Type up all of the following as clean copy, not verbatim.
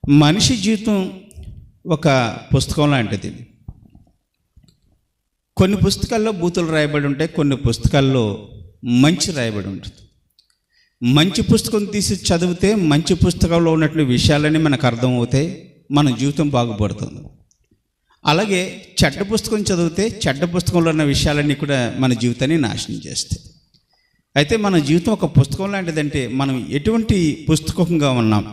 మనిషి జీవితం ఒక పుస్తకం లాంటిది. కొన్ని పుస్తకాల్లో బూతులు రాయబడి ఉంటాయి, కొన్ని పుస్తకాల్లో మంచి రాయబడి ఉంటుంది. మంచి పుస్తకం తీసి చదివితే మంచి పుస్తకంలో ఉన్నటువంటి విషయాలన్నీ మనకు అర్థమవుతాయి, మన జీవితం బాగుపడుతుంది. అలాగే చెడ్డ పుస్తకం చదివితే చెడ్డ పుస్తకంలో ఉన్న విషయాలన్నీ కూడా మన జీవితాన్ని నాశనం చేస్తాయి. అయితే మన జీవితం ఒక పుస్తకం లాంటిదంటే మనం ఎటువంటి పుస్తకంగా ఉన్నాం?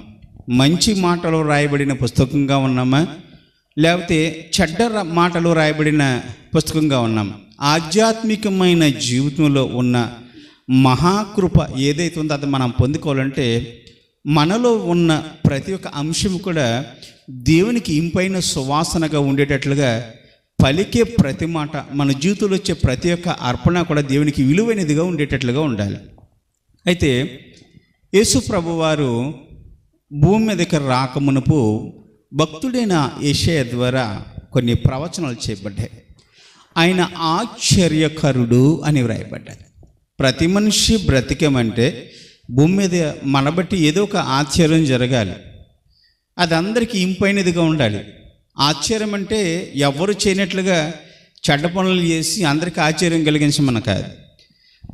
మంచి మాటలు రాయబడిన పుస్తకంగా ఉన్నామా, లేకపోతే చెడ్డ మాటలు రాయబడిన పుస్తకంగా ఉన్నామా? ఆధ్యాత్మికమైన జీవితంలో ఉన్న మహాకృప ఏదైతే ఉందో అది మనం పొందుకోవాలంటే మనలో ఉన్న ప్రతి ఒక్క అంశం కూడా దేవునికి ఇంపైన సువాసనగా ఉండేటట్లుగా పలికే ప్రతి మాట, మన జీవితంలో వచ్చే ప్రతి ఒక్క అర్పణ కూడా దేవునికి విలువైనదిగా ఉండేటట్లుగా ఉండాలి. అయితే యేసు ప్రభువారు భూమి మీదకి రాకమునుపు భక్తుడైన యెషయా ద్వారా కొన్ని ప్రవచనాలు చేయబడ్డాయి. ఆయన ఆశ్చర్యకరుడు అని వ్రాయబడ్డాయి. ప్రతి మనిషి బ్రతికమంటే భూమి మీద మన బట్టి ఏదో ఒక ఆశ్చర్యం జరగాలి, అది అందరికీ ఇంపైనదిగా ఉండాలి. ఆశ్చర్యం అంటే ఎవరు చేయనట్లుగా చెడ్డ పనులు చేసి అందరికీ ఆశ్చర్యం కలిగించమని కాదు.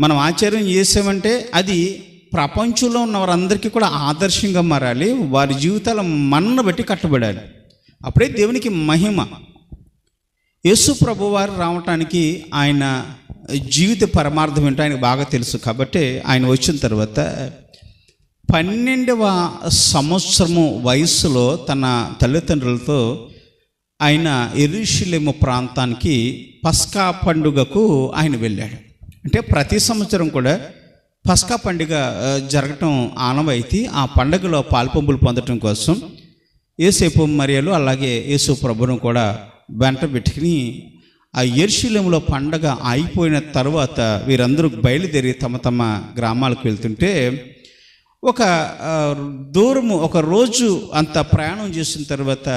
మనం ఆశ్చర్యం చేసామంటే అది ప్రపంచంలో ఉన్న వారందరికీ కూడా ఆదర్శంగా మారాలి, వారి జీవితాల మనను బట్టి కట్టబడాలి. అప్పుడే దేవునికి మహిమ. యేసు ప్రభు వారు రావటానికి ఆయన జీవిత పరమార్థం ఏంటో ఆయనకు బాగా తెలుసు. కాబట్టి ఆయన వచ్చిన తర్వాత 12వ సంవత్సరము వయస్సులో తన తల్లిదండ్రులతో ఆయన యెరూషలేము ప్రాంతానికి పస్కా పండుగకు ఆయన వెళ్ళాడు. అంటే ప్రతి సంవత్సరం కూడా పస్కా పండుగ జరగటం ఆనవాయితీ. ఆ పండుగలో పాల్పంపులు పొందటం కోసం యోసేపు మరియలు అలాగే యేసు ప్రభువును కూడా వెంట పెట్టుకుని ఆ యెరూషలేములో పండగ అయిపోయిన తర్వాత వీరందరూ బయలుదేరి తమ తమ గ్రామాలకు వెళ్తుంటే ఒక దూరము ఒక రోజు అంత ప్రయాణం చేసిన తర్వాత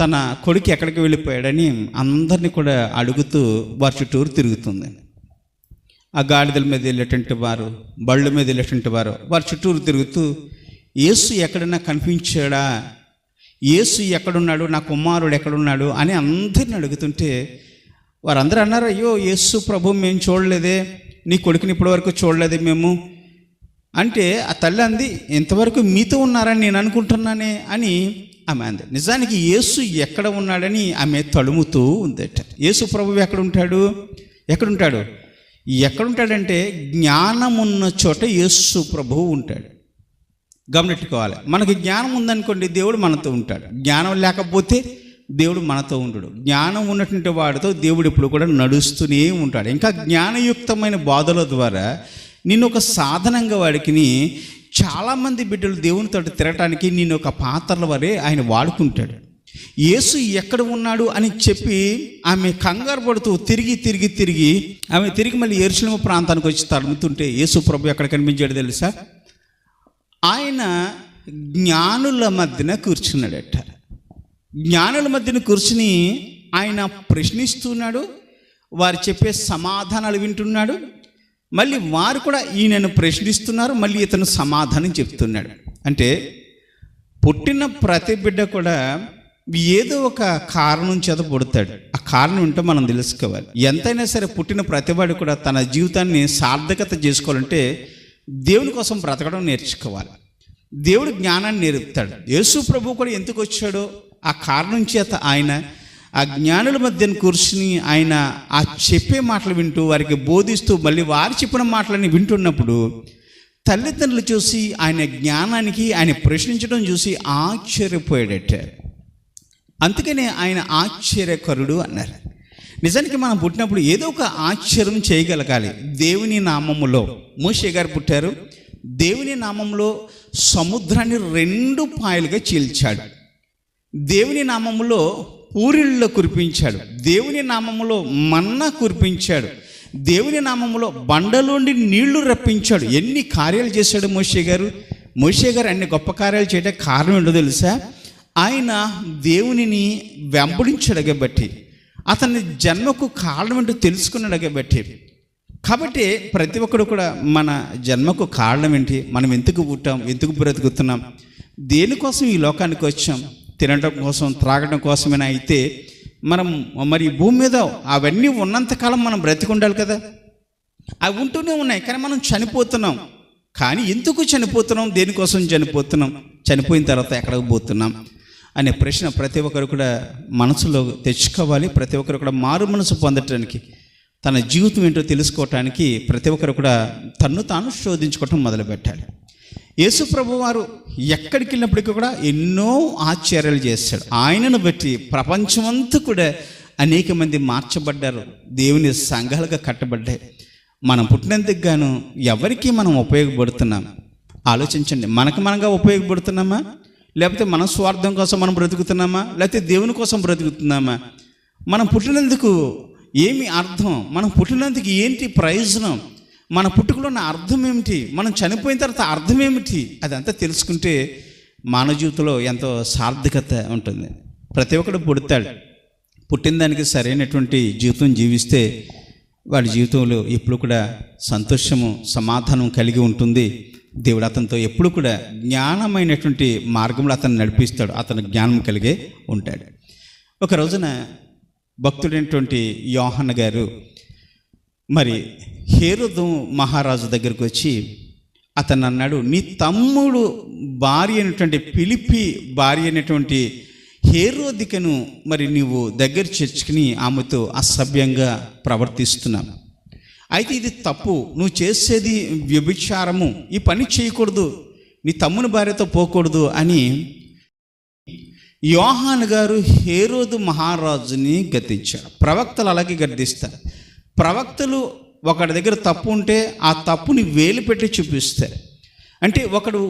తన కొడుకు ఎక్కడికి వెళ్ళిపోయాడని అందరినీ కూడా అడుగుతూ వారి చుట్టూరు తిరుగుతుంది. ఆ గాడిదల మీద వెళ్ళేటువంటి వారు, బళ్ళ మీద వెళ్ళేటువంటి వారు వారి చుట్టూరు తిరుగుతూ యేసు ఎక్కడన్నా కనిపించాడా, యేసు ఎక్కడున్నాడు, నా కుమారుడు ఎక్కడున్నాడు అని అందరిని అడుగుతుంటే వారందరూ అన్నారు, అయ్యో యేసు ప్రభు మేము చూడలేదే, నీ కొడుకుని ఇప్పటివరకు చూడలేదే మేము అంటే. ఆ తల్లి అంది, ఇంతవరకు మీతో ఉన్నారని నేను అనుకుంటున్నానే అని ఆమె అంది. నిజానికి యేసు ఎక్కడ ఉన్నాడని ఆమె తడుముతూ ఉందట. యేసు ప్రభు ఎక్కడుంటాడంటే జ్ఞానమున్న చోట యేసు ప్రభువు ఉంటాడు. గమనిట్టుకోవాలి. మనకి జ్ఞానం ఉందనుకోండి, దేవుడు మనతో ఉంటాడు. జ్ఞానం లేకపోతే దేవుడు మనతో ఉండడు. జ్ఞానం ఉన్నటువంటి వాడితో దేవుడు ఎప్పుడు కూడా నడుస్తూనే ఉంటాడు. ఇంకా జ్ఞానయుక్తమైన బోధల ద్వారా నిన్ను ఒక సాధనంగా వాడికి చాలామంది బిడ్డలు దేవునితో తిరగటానికి నిన్ను ఒక పాత్రల వరే ఆయన వాడుకుంటాడు. యేసు ఎక్కడ ఉన్నాడు అని చెప్పి ఆమె కంగారు పడుతూ తిరిగి ఆమె మళ్ళీ యెరూషలేము ప్రాంతానికి వచ్చి తడుముతుంటే యేసు ప్రభు ఎక్కడ కనిపించాడు తెలుసా? ఆయన జ్ఞానుల మధ్యన కూర్చున్నాడట. జ్ఞానుల మధ్యన కూర్చుని ఆయన ప్రశ్నిస్తున్నాడు, వారు చెప్పే సమాధానాలు వింటున్నాడు. మళ్ళీ వారు కూడా ఈయనను ప్రశ్నిస్తున్నారు, మళ్ళీ ఇతను సమాధానం చెప్తున్నాడు. అంటే పుట్టిన ప్రతి బిడ్డ కూడా ఏదో ఒక కారణం చేత పుడతాడు. ఆ కారణం ఏంటో మనం తెలుసుకోవాలి. ఎంతైనా సరే పుట్టిన ప్రతివాడు కూడా తన జీవితాన్ని సార్థకత చేసుకోవాలంటే దేవుని కోసం బ్రతకడం నేర్చుకోవాలి. దేవుడు జ్ఞానాన్ని నేర్పుతాడు. యేసు ప్రభు కూడా ఎందుకు వచ్చాడో ఆ కారణం చేత ఆయన ఆ జ్ఞానుల మధ్యన కూర్చుని ఆయన ఆ చెప్పే మాటలు వింటూ వారికి బోధిస్తూ మళ్ళీ వారు చెప్పిన మాటలని వింటున్నప్పుడు తల్లిదండ్రులు చూసి ఆయన జ్ఞానానికి ఆయన ప్రశ్నించడం చూసి ఆశ్చర్యపోయాడట. అందుకనే ఆయన ఆశ్చర్యకరుడు అన్నారు. నిజానికి మనం పుట్టినప్పుడు ఏదో ఒక ఆశ్చర్యం చేయగలగాలి. దేవుని నామములో మోషే గారు పుట్టారు. దేవుని నామంలో సముద్రాన్ని 2 పాయలుగా చీల్చాడు. దేవుని నామములో పూరిళ్ళు కురిపించాడు. దేవుని నామములో మన్నా కురిపించాడు. దేవుని నామములో బండలోండి నీళ్లు రప్పించాడు. ఎన్ని కార్యాలు చేశాడు మోషే గారు. అన్ని గొప్ప కార్యాలు చేయడానికి కారణం ఏంటో తెలుసా? ఆయన దేవునిని వెంబడించాడు కాబట్టి, అతని జన్మకు కారణం ఏంటో తెలుసుకున్నాడు కాబట్టి. కాబట్టి ప్రతి ఒక్కరు కూడా మన జన్మకు కారణం ఏంటి, మనం ఎందుకు పుట్టాం, ఎందుకు బ్రతుకుతున్నాం, దేనికోసం ఈ లోకానికి వచ్చాం? తినడం కోసం, త్రాగడం కోసమైనా అయితే మనం మరి భూమి మీద అవన్నీ ఉన్నంతకాలం మనం బ్రతికి ఉండాలి కదా. అవి ఉంటూనే ఉన్నాయి, కానీ మనం చనిపోతున్నాం. కానీ ఎందుకు చనిపోతున్నాం? దేనికోసం చనిపోతున్నాం? చనిపోయిన తర్వాత ఎక్కడికి పోతున్నాం అనే ప్రశ్న ప్రతి ఒక్కరు కూడా మనసులో తెచ్చుకోవాలి. ప్రతి ఒక్కరు కూడా మారు మనసు పొందటానికి, తన జీవితం ఏంటో తెలుసుకోవటానికి ప్రతి ఒక్కరు కూడా తన్ను తాను శోధించుకోవటం మొదలుపెట్టాలి. యేసు ప్రభు వారు ఎక్కడికి వెళ్ళినప్పటికీ కూడా ఎన్నో ఆశ్చర్యాలు చేశాడు. ఆయనను బట్టి ప్రపంచమంతా కూడా అనేక మంది మార్చబడ్డారు, దేవుని సంఘాలుగా కట్టబడ్డాయి. మనం పుట్టినందుకు గాను ఎవరికి మనం ఉపయోగపడుతున్నాం? ఆలోచించండి. మనగా ఉపయోగపడుతున్నామా, లేకపోతే మన స్వార్థం కోసం మనం బ్రతుకుతున్నామా, లేకపోతే దేవుని కోసం బ్రతుకుతున్నామా? మనం పుట్టినందుకు ఏమి అర్థం? మనం పుట్టినందుకు ఏంటి ప్రయోజనం? మన పుట్టుకలో ఉన్న అర్థం ఏమిటి? మనం చనిపోయిన తర్వాత అర్థం ఏమిటి? అదంతా తెలుసుకుంటే మానవ జీవితంలో ఎంతో సార్థకత ఉంటుంది. ప్రతి ఒక్కడు పుడతాడు, పుట్టిన దానికి సరైనటువంటి జీవితం జీవిస్తే వాడి జీవితంలో ఎప్పుడు కూడా సంతోషము, సమాధానం కలిగి ఉంటుంది. దేవుడు అతనితో ఎప్పుడు కూడా జ్ఞానమైనటువంటి మార్గంలో అతను నడిపిస్తాడు, అతను జ్ఞానం కలిగే ఉంటాడు. ఒక రోజున భక్తుడైనటువంటి యోహన్న గారు మరి హేరోదు మహారాజు దగ్గరికి వచ్చి అతను అన్నాడు, నీ తమ్ముడు భార్య అయినటువంటి ఫిలిప్పి భార్య అయినటువంటి హేరోదికను మరి నీవు దగ్గర చేర్చుకుని ఆమెతో అసభ్యంగా ప్రవర్తిస్తున్నావు. అయితే ఇది తప్పు, నువ్వు చేసేది వ్యభిచారము, ఈ పని చేయకూడదు, నీ తమ్ముని భార్యతో పోకూడదు అని యోహాను గారు హేరోదు మహారాజుని గద్దించారు. ప్రవక్తలు అలాగే గద్దిస్తారు. ప్రవక్తలు ఒకడి దగ్గర తప్పు ఉంటే ఆ తప్పుని వేలు పెట్టి చూపిస్తారు. అంటే ఒకడు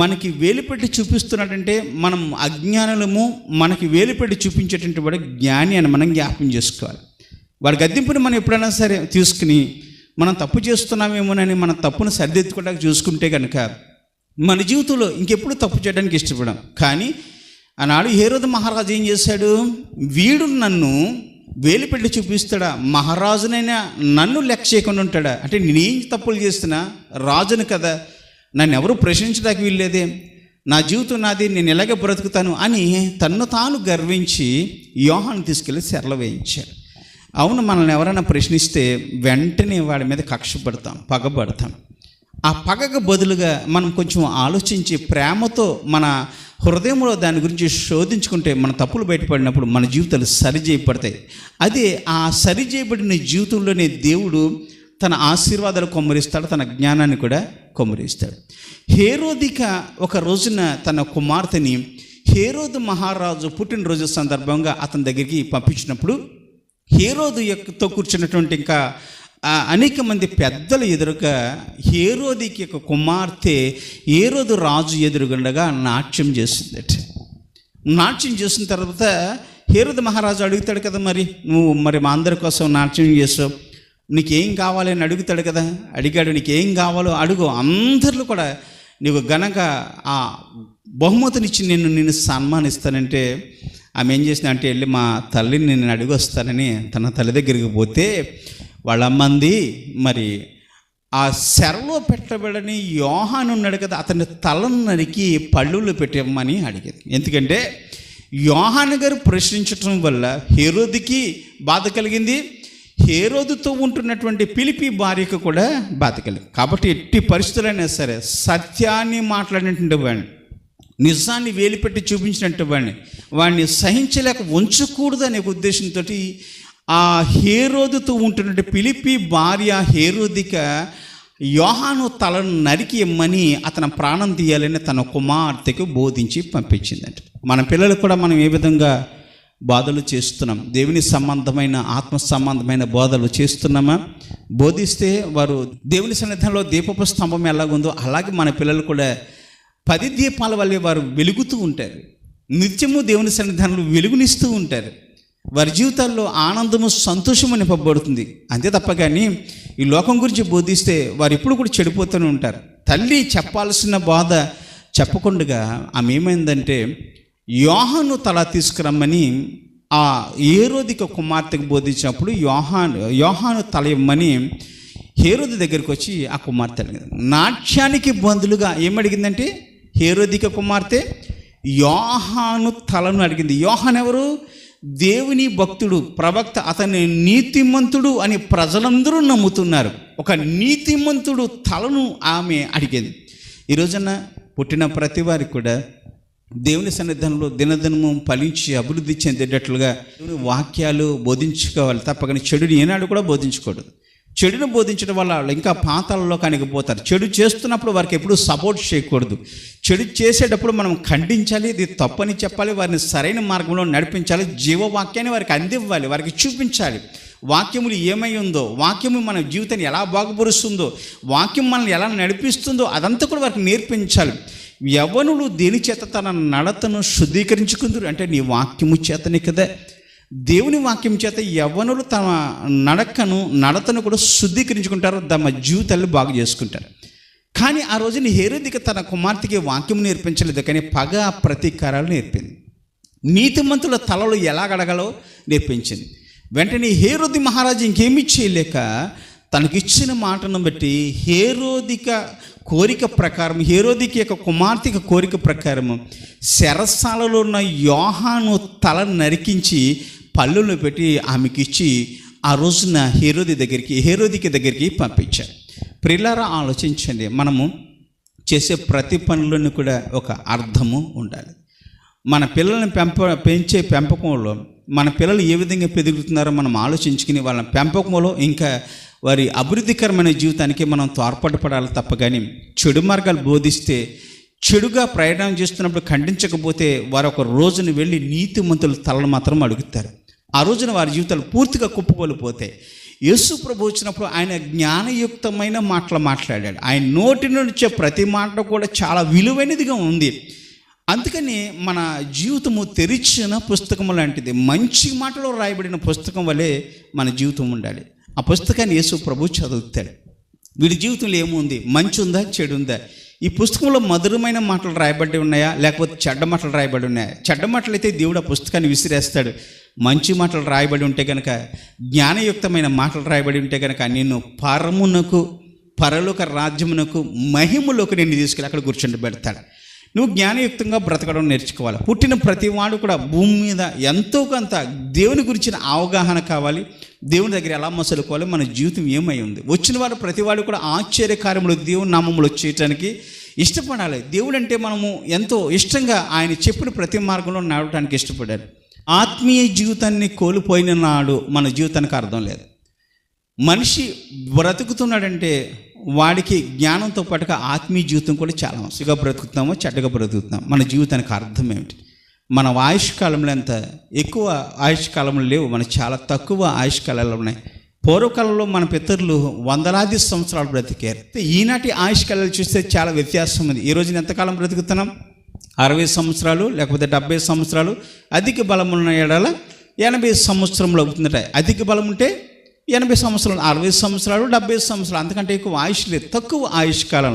మనకి వేలు పెట్టి చూపిస్తున్నాడంటే మనం అజ్ఞానులము, మనకి వేలు పెట్టి చూపించేటువంటి వాడు జ్ఞాని అని మనం జ్ఞాపకం చేసుకోవాలి. వాడి గద్దింపుని మనం ఎప్పుడైనా సరే తీసుకుని మనం తప్పు చేస్తున్నామేమోనని మన తప్పును సరిదిద్దుకోవడానికి చూసుకుంటే కనుక మన జీవితంలో ఇంకెప్పుడు తప్పు చేయడానికి ఇష్టపడం. కానీ ఆనాడు హేరోదు మహారాజు ఏం చేశాడు? వీడు నన్ను వేలు పెట్టి చూపిస్తాడా? మహారాజునైనా నన్ను లెక్క చేయకుండా ఉంటాడా? అంటే నేనేం తప్పులు చేస్తున్నా? రాజును కదా, నన్ను ఎవరు ప్రశ్నించడానికి వీల్లేదే, నా జీవితం నాది, నేను ఎలాగ బ్రతుకుతాను అని తన్ను తాను గర్వించి యోహాను తీసుకెళ్ళి సెరలో వేయించాడు. అవును, మనల్ని ఎవరైనా ప్రశ్నిస్తే వెంటనే వాడి మీద కక్ష పడతాం, పగబడతాం. ఆ పగకు బదులుగా మనం కొంచెం ఆలోచించి ప్రేమతో మన హృదయంలో దాని గురించి శోధించుకుంటే మన తప్పులు బయటపడినప్పుడు మన జీవితాలు సరిచేయబడతాయి. అదే ఆ సరిచేయబడిన జీవితంలోనే దేవుడు తన ఆశీర్వాదాలు కొమ్మరిస్తాడు, తన జ్ఞానాన్ని కూడా కొమ్మరిస్తాడు. హేరోదిక ఒక రోజున తన కుమార్తెని హేరోదు మహారాజు పుట్టినరోజు సందర్భంగా అతని దగ్గరికి పంపించినప్పుడు హేరోదు యొక్కతో కూర్చున్నటువంటి ఇంకా అనేక మంది పెద్దలు ఎదురుగా హేరోదికి యొక్క కుమార్తె హేరోదు రాజు ఎదురుగుండగా నాట్యం చేసిందట. నాట్యం చేసిన తర్వాత హేరోదు మహారాజు అడుగుతాడు కదా, మరి నువ్వు మరి మా అందరి కోసం నాట్యం చేసావు, నీకేం కావాలి అని అడుగుతాడు కదా. అడిగాడు, నీకేం కావాలో అడుగు, అందరిలో కూడా నీకు ఘనంగా ఆ బహుమతినిచ్చి నిన్ను సన్మానిస్తానంటే ఆమె ఏం చేసిన అంటే వెళ్ళి మా తల్లిని నేను అడిగి వస్తానని తన తల్లి దగ్గరికి పోతే వాళ్ళమ్మంది మరి ఆ సెరలో పెట్టబడని యోహాను ఉన్నాడు కదా, అతని తలను నరికి పళ్ళులో పెట్టమని అడిగేది. ఎందుకంటే యోహాను గారు ప్రశ్నించటం వల్ల హేరోదుకి బాధ కలిగింది, హేరోదుతో ఉంటున్నటువంటి ఫిలిప్పి భార్యకు కూడా బాధ కలిగింది. కాబట్టి ఎట్టి పరిస్థితులైనా సరే సత్యాన్ని మాట్లాడినటువంటి వాడిని, నిజాన్ని వేలిపెట్టి చూపించినట్టు వాడిని సహించలేక ఉంచకూడదు అనే ఉద్దేశంతో ఆ హేరోదుతో ఉంటున్నట్టు ఫిలిప్పి భార్య హేరోదిక యోహాను తలను నరికి ఇమ్మని అతని ప్రాణం తీయాలని తన కుమార్తెకు బోధించి పంపించిందంట. మన పిల్లలు కూడా మనం ఏ విధంగా బోధలు చేస్తున్నాం? దేవుని సంబంధమైన ఆత్మ సంబంధమైన బోధలు చేస్తున్నామా? బోధిస్తే వారు దేవుని సన్నిధానంలో దీపపు స్తంభం ఎలాగుందో అలాగే మన పిల్లలు కూడా 10 దీపాల వల్లే వారు వెలుగుతూ ఉంటారు, నిత్యము దేవుని సన్నిధానంలో వెలుగునిస్తూ ఉంటారు. వారి జీవితాల్లో ఆనందము, సంతోషము నింపబడుతుంది. అంతే తప్ప కానీ ఈ లోకం గురించి బోధిస్తే వారు ఎప్పుడు కూడా చెడిపోతూనే ఉంటారు. తల్లి చెప్పాల్సిన బోధ చెప్పకుండా ఆమె ఏమైందంటే యోహాను తల తీసుకురమ్మని ఆ హేరోదిక కుమార్తెకు బోధించినప్పుడు యోహాను తల ఇమ్మని హేరోదు దగ్గరికి వచ్చి ఆ కుమార్తె అడిగింది. నాట్యానికి బదులుగా ఏమడిగిందంటే హేరోదిక కుమార్తె యోహాను తలను అడిగింది. యోహాను ఎవరు? దేవుని భక్తుడు, ప్రవక్త. అతని నీతిమంతుడు అని ప్రజలందరూ నమ్ముతున్నారు. ఒక నీతిమంతుడు తలను ఆమె అడిగింది. ఈ రోజున పుట్టిన ప్రతి వారికి కూడా దేవుని సన్నిధానంలో దినదినము ఫలించి అభివృద్ధి చెందేటట్లుగా దేవుని వాక్యాలు బోధించుకోవాలి. తప్పకని చెడుని ఏనాడు కూడా బోధించకూడదు. చెడును బోధించడం వల్ల వాళ్ళు ఇంకా పాతాలలో కనిగిపోతారు. చెడు చేస్తున్నప్పుడు వారికి ఎప్పుడూ సపోర్ట్ చేయకూడదు. చెడు చేసేటప్పుడు మనం ఖండించాలి, ఇది తప్పని చెప్పాలి, వారిని సరైన మార్గంలో నడిపించాలి, జీవవాక్యాన్ని వారికి అందివ్వాలి, వారికి చూపించాలి. వాక్యములు ఏమై ఉందో, వాక్యము మన జీవితాన్ని ఎలా బాగుపరుస్తుందో, వాక్యం మనల్ని ఎలా నడిపిస్తుందో అదంతా కూడా వారికి నేర్పించాలి. యవ్వనులు దేని చేత తన నడతను శుద్ధీకరించుకుందరు అంటే నీ వాక్యము చేతనే కదా. దేవుని వాక్యం చేత యవ్వనులు తమ నడతను కూడా శుద్ధీకరించుకుంటారు, తమ జీవితాన్ని బాగు చేసుకుంటారు. కానీ ఆ రోజున హేరోదిక తన కుమార్తెకి వాక్యం నేర్పించలేదు, కానీ పగ ప్రతీకారాలు నేర్పింది. నీతిమంతుల తలలు ఎలా గడగాలో నేర్పించింది. వెంటనే హేరోది మహారాజు ఇంకేమీ చేయలేక తనకిచ్చిన మాటను బట్టి హేరోదిక కోరిక ప్రకారం, హేరోదిక యొక్క కుమార్తె కోరిక ప్రకారం చెరసాలలో ఉన్న యోహాను తల నరికించి పళ్ళులో పెట్టి ఆమెకి ఇచ్చి ఆ రోజున హేరోదిక దగ్గరికి పంపించారు. ప్రియులారా, ఆలోచించండి. మనము చేసే ప్రతి పనులను కూడా ఒక అర్థము ఉండాలి. మన పిల్లల్ని పెంచే పెంపకంలో మన పిల్లలు ఏ విధంగా పెరుగుతున్నారో మనం ఆలోచించుకుని వాళ్ళ పెంపకంలో ఇంకా వారి అభివృద్ధికరమైన జీవితానికి మనం తోడ్పడపడాలి తప్ప కానీ చెడు మార్గాలు బోధిస్తే, చెడుగా ప్రయాణం చేస్తున్నప్పుడు ఖండించకపోతే వారు ఒక రోజున వెళ్ళి నీతిమంతుల తలను మాత్రం అడుగుతారు. ఆ రోజున వారి జీవితాలు పూర్తిగా కుప్పకొలిపోతాయి. యేసు ప్రభు వచ్చినప్పుడు ఆయన జ్ఞానయుక్తమైన మాటలు మాట్లాడాడు. ఆయన నోటి నుంచి ప్రతి మాట కూడా చాలా విలువైనదిగా ఉంది. అందుకని మన జీవితము తెరిచిన పుస్తకం లాంటిది. మంచి మాటలో రాయబడిన పుస్తకం వలె మన జీవితం ఉండాలి. ఆ పుస్తకాన్ని యేసు ప్రభు చదువుతాడు. వీడి జీవితంలో ఏముంది, మంచి ఉందా, చెడు ఉందా? ఈ పుస్తకంలో మధురమైన మాటలు రాయబడి ఉన్నాయా, లేకపోతే చెడ్డ మాటలు రాయబడి ఉన్నాయా? చెడ్డ మాటలు అయితే దేవుడు ఆ పుస్తకాన్ని విసిరేస్తాడు. మంచి మాటలు రాయబడి ఉంటే కనుక, జ్ఞానయుక్తమైన మాటలు రాయబడి ఉంటే కనుక నిన్ను పరలోక రాజ్యమునకు, మహిమలోకి నిన్ను తీసుకెళ్ళి అక్కడ కూర్చోబెడతాడు. నువ్వు జ్ఞానయుక్తంగా బ్రతకడం నేర్చుకోవాలి. పుట్టిన ప్రతి వాడు కూడా భూమి మీద ఎంతో కొంత దేవుని గురించిన అవగాహన కావాలి. దేవుని దగ్గర ఎలా మసలుకోవాలి, మన జీవితం ఏమై ఉంది. వచ్చిన వాడు ప్రతివాడు కూడా ఆశ్చర్యకార్యములు దేవుని నామములో చేయటానికి ఇష్టపడాలి. దేవుడు అంటే మనము ఎంతో ఇష్టంగా ఆయన చెప్పిన ప్రతి మార్గంలో నడవడానికి ఇష్టపడాలి. ఆత్మీయ జీవితాన్ని కోల్పోయిన నాడు మన జీవితానికి అర్థం లేదు. మనిషి బ్రతుకుతున్నాడంటే వాడికి జ్ఞానంతో పాటుగా ఆత్మీయ జీవితం కూడా చాలా మంచిగా బ్రతుకుతున్నామో చెడ్డగా బ్రతుకుతున్నాం. మన జీవితానికి అర్థం ఏమిటి? మన ఆయుష్కాలంలో ఎంత ఎక్కువ ఆయుష్కాలంలో లేవు, మన చాలా తక్కువ ఆయుష్కాలాలు ఉన్నాయి. పూర్వకాలంలో మన పితరులు వందలాది సంవత్సరాలు బ్రతికారు. ఈనాటి ఆయుష్కాలాలు చూస్తే చాలా వ్యత్యాసం ఉంది. ఈ రోజున ఎంతకాలం బ్రతుకుతున్నాం? 60 సంవత్సరాలు లేకపోతే 70 సంవత్సరాలు. అధిక బలం ఉన్న ఏడాల 80 సంవత్సరంలో అవుతుందట. అధిక బలం ఉంటే 80 సంవత్సరాలు, 60 సంవత్సరాలు, 70 సంవత్సరాలు, అంతకంటే ఎక్కువ ఆయుష్ లేదు. తక్కువ ఆయుష్కాలం.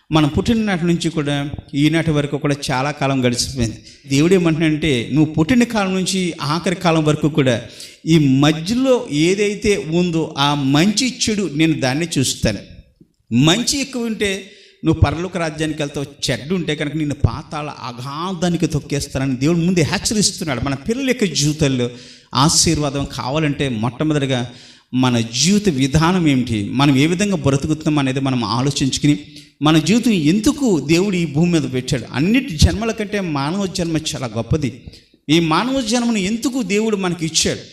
మనం పుట్టిననాటి నుంచి కూడా ఈనాటి వరకు కూడా చాలా కాలం గడిచిపోయింది. దేవుడు ఏమంటున్నాడంటే, నువ్వు పుట్టిన కాలం నుంచి ఆఖరి కాలం వరకు కూడా ఈ మధ్యలో ఏదైతే ఉందో ఆ మంచి చెడు నేను దాన్ని చూస్తాను. మంచి ఎక్కువ ఉంటే నువ్వు పరలోక రాజ్యానికి వెళ్తావు, చెడ్డు ఉంటే కనుక నిన్ను పాతాళ అగాధానికి తొక్కేస్తానని దేవుడు ముందే హెచ్చరిస్తున్నాడు. మన పిల్లల యొక్క జీవితాల్లో ఆశీర్వాదం కావాలంటే మొట్టమొదటిగా మన జీవిత విధానం ఏమిటి, మనం ఏ విధంగా బ్రతుకుతున్నాం అనేది మనం ఆలోచించుకుని, మన జీవితం ఎందుకు దేవుడు ఈ భూమి మీద పెట్టాడు. అన్నిటి జన్మల కంటే మానవ జన్మ చాలా గొప్పది. ఈ మానవ జన్మను ఎందుకు దేవుడు మనకి ఇచ్చాడు?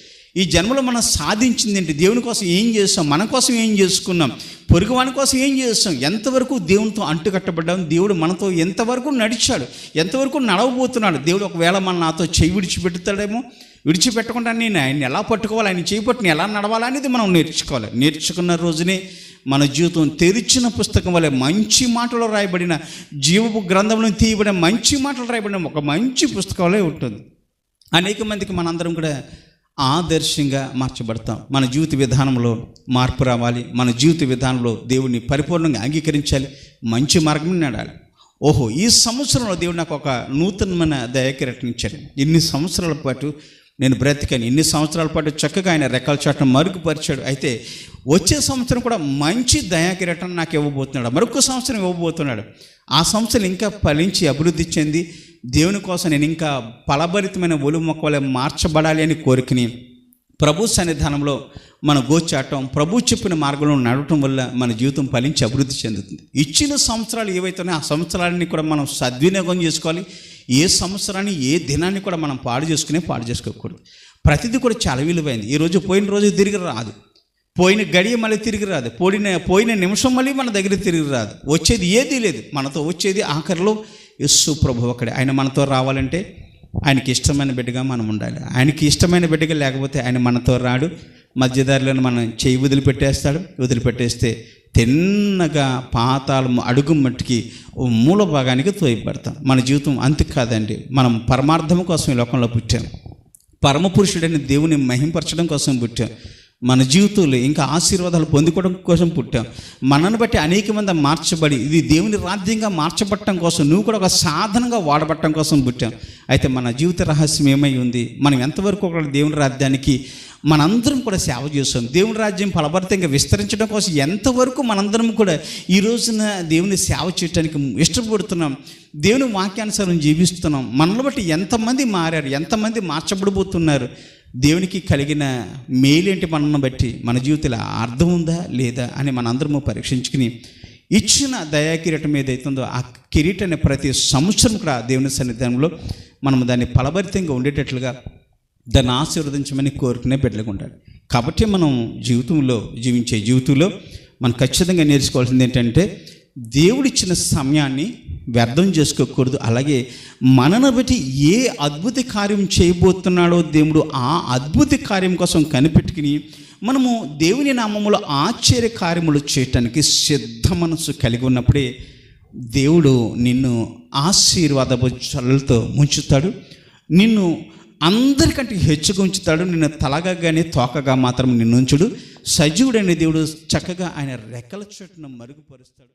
ఈ జన్మలో మనం సాధించింది ఏంటి? దేవుని కోసం ఏం చేస్తాం, మన కోసం ఏం చేసుకున్నాం, పొరుగువాని కోసం ఏం చేస్తాం, ఎంతవరకు దేవునితో అంటుకట్టబడ్డాం, దేవుడు మనతో ఎంతవరకు నడిచాడు, ఎంతవరకు నడవబోతున్నాడు. దేవుడు ఒకవేళ నాతో చేయి విడిచిపెడతాడేమో, విడిచిపెట్టకుండా నేను ఆయన్ని ఎలా పట్టుకోవాలి, ఆయన చేయి పట్టుని ఎలా నడవాలనేది మనం నేర్చుకోవాలి. నేర్చుకున్న రోజునే మన జీవితం తెరిచిన పుస్తకం వల్ల మంచి మాటలు రాయబడిన, జీవపు గ్రంథంలో తీయబడిన మంచి మాటలు రాయబడిన ఒక మంచి పుస్తకం వల్లే ఉంటుంది. అనేక మందికి మనందరం కూడా ఆదర్శంగా మార్చబడతాం. మన జీవిత విధానంలో మార్పు రావాలి. మన జీవిత విధానంలో దేవుడిని పరిపూర్ణంగా అంగీకరించాలి, మంచి మార్గం నడాలి. ఓహో, ఈ సంవత్సరంలో దేవుడు నాకు ఒక నూతనమైన దయాకిరటనిచ్చాడు. ఇన్ని సంవత్సరాల పాటు నేను బ్రతికాను. ఇన్ని సంవత్సరాల పాటు చక్కగా ఆయన రెక్కల చాటును మరుగుపరిచాడు. అయితే వచ్చే సంవత్సరం కూడా మంచి దయాకిరీటం నాకు ఇవ్వబోతున్నాడు, మరొక సంవత్సరం ఇవ్వబోతున్నాడు. ఆ సంవత్సరం ఇంకా ఫలించి అభివృద్ధి చెంది దేవుని కోసం నేను ఇంకా ఫలభరితమైన ఒలువ మొక్కలే మార్చబడాలి అని కోరికని ప్రభు సన్నిధానంలో మన గోచాటం, ప్రభు చెప్పిన మార్గంలో నడవటం వల్ల మన జీవితం ఫలించి అభివృద్ధి చెందుతుంది. ఇచ్చిన సంవత్సరాలు ఏవైతున్నాయో ఆ సంవత్సరాలని కూడా మనం సద్వినియోగం చేసుకోవాలి. ఏ సంవత్సరాన్ని ఏ దినాన్ని కూడా మనం పాడు చేసుకోకూడదు. ప్రతిదీ కూడా చాలా విలువైంది. ఈరోజు పోయిన రోజు తిరిగి రాదు, పోయిన గడియ మళ్ళీ తిరిగి రాదు, పోయిన నిమిషం మళ్ళీ మన దగ్గర తిరిగి రాదు. వచ్చేది ఏదీ లేదు. మనతో వచ్చేది ఆఖరిలో యేసు ప్రభు ఒక్కడే. ఆయన మనతో రావాలంటే ఆయనకి ఇష్టమైన బిడ్డగా మనం ఉండాలి. ఆయనకి ఇష్టమైన బిడ్డగా లేకపోతే ఆయన మనతో రాడు. మధ్యదారిలో మనం చేయి వదిలిపెట్టేస్తే తిన్నగా పాతాళం అడుగు మట్టికి మూల భాగానికి తోయబడతాం. మన జీవితం అంతే కాదండి. మనం పరమార్థం కోసం ఈ లోకంలో పుట్టాం. పరమపురుషుడైన దేవుని మహింపరచడం కోసం పుట్టాం. మన జీవితంలో ఇంకా ఆశీర్వాదాలు పొందుకోవడం కోసం పుట్టాం. మనను బట్టి అనేక మంది మార్చబడి ఇది దేవుని రాజ్యంగా మార్చబట్టడం కోసం, నువ్వు కూడా ఒక సాధనంగా వాడబట్టడం కోసం పుట్టాం. అయితే మన జీవిత రహస్యం ఏమై ఉంది? మనం ఎంతవరకు ఒక దేవుని రాజ్యానికి మనందరం కూడా సేవ చేస్తాం. దేవుని రాజ్యం ఫలభరితంగా విస్తరించడం కోసం ఎంతవరకు మనందరం కూడా ఈ రోజున దేవుని సేవ చేయడానికి ఇష్టపడుతున్నాం, దేవుని వాక్యానుసారం జీవిస్తున్నాం. మనల్ని బట్టి ఎంతమంది మారారు, ఎంతమంది మార్చబడిపోతున్నారు, దేవునికి కలిగిన మేలేంటి మనల్ని బట్టి, మన జీవితంలో అర్థం ఉందా లేదా అని మనందరము పరీక్షించుకుని ఇచ్చిన దయాకిరీటం ఏదైతుందో ఆ కిరీటాన్ని ప్రతి సంవత్సరం కూడా దేవుని సన్నిధానంలో మనం దాన్ని ఫలభరితంగా ఉండేటట్లుగా దాన్ని ఆశీర్వదించమని కోరుకునే బిడ్డలుగా ఉండాలి. కాబట్టి మనం జీవించే జీవితంలో మనం ఖచ్చితంగా నేర్చుకోవాల్సింది ఏంటంటే దేవుడిచ్చిన సమయాన్ని వ్యర్థం చేసుకోకూడదు. అలాగే మనను బట్టి ఏ అద్భుత కార్యం చేయబోతున్నాడో దేవుడు ఆ అద్భుత కార్యం కోసం కనిపెట్టుకుని మనము దేవుని నామములో ఆశ్చర్య కార్యములు చేయటానికి సిద్ధ మనసు కలిగి ఉన్నప్పుడే దేవుడు నిన్ను ఆశీర్వాదపు చల్లలతో ముంచుతాడు. నిన్ను అందరికంటే హెచ్చుగా ఉంచుతాడు. నిన్ను తలగా కానీ తోకగా మాత్రం నిన్ను ఉంచుడు. సజీవుడైన దేవుడు చక్కగా ఆయన రెక్కల చోటును మరుగుపరుస్తాడు.